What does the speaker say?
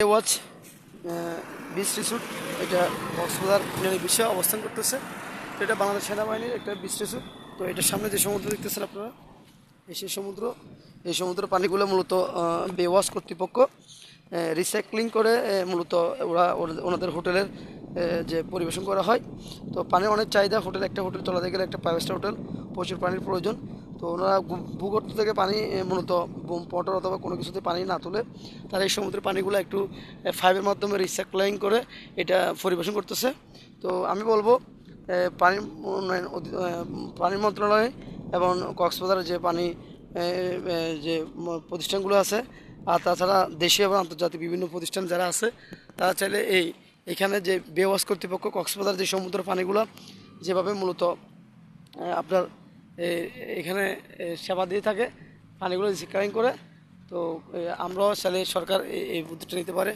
Watch beach resort, এটা কক্সবাজার বিশ্বে অবস্থান করতেছে। তো এটা বাংলাদেশ সেনাবাহিনীর একটা বিচ রিসোর্ট। তো এটার সামনে যে সমুদ্র দেখতেছেন আপনারা, সেই সমুদ্র, এই সমুদ্র পানিগুলো মূলত বে ওয়াচ কর্তৃপক্ষ রিসাইক্লিং করে মূলত ওনাদের হোটেলের যে পরিবেশন করা হয়। তো পানির অনেক চাহিদা, একটা হোটেল চলাতে গেলে, একটা 5 স্টার হোটেল, প্রচুর পানির প্রয়োজন। তো ওনারা ভূগর্ভ থেকে পানি মূলত মোটর অথবা কোনো কিছুতে পানি না তুলে তারা এই সমুদ্রের পানিগুলো একটু পাইপের মাধ্যমে রিসাইক্লিং করে এটা পরিবেশন করতেছে। তো আমি বলবো পানি উন্নয়ন পানি মন্ত্রণালয় এবং কক্সবাজারের যে পানি যে প্রতিষ্ঠানগুলো আছে, আর তাছাড়া দেশীয় এবং আন্তর্জাতিক বিভিন্ন প্রতিষ্ঠান যারা আছে, তারা চাইলে এখানে যে বে ওয়াচ কর্তৃপক্ষ কক্সবাজার যে সমুদ্র পানিগুলো যেভাবে মূলত আপনার এখানে সেবা দিয়ে থাকে, পানিগুলো রিসাইক্লিং করে। তো আমরাও চাইলে সরকার এই উদ্যোগটা নিতে পারে।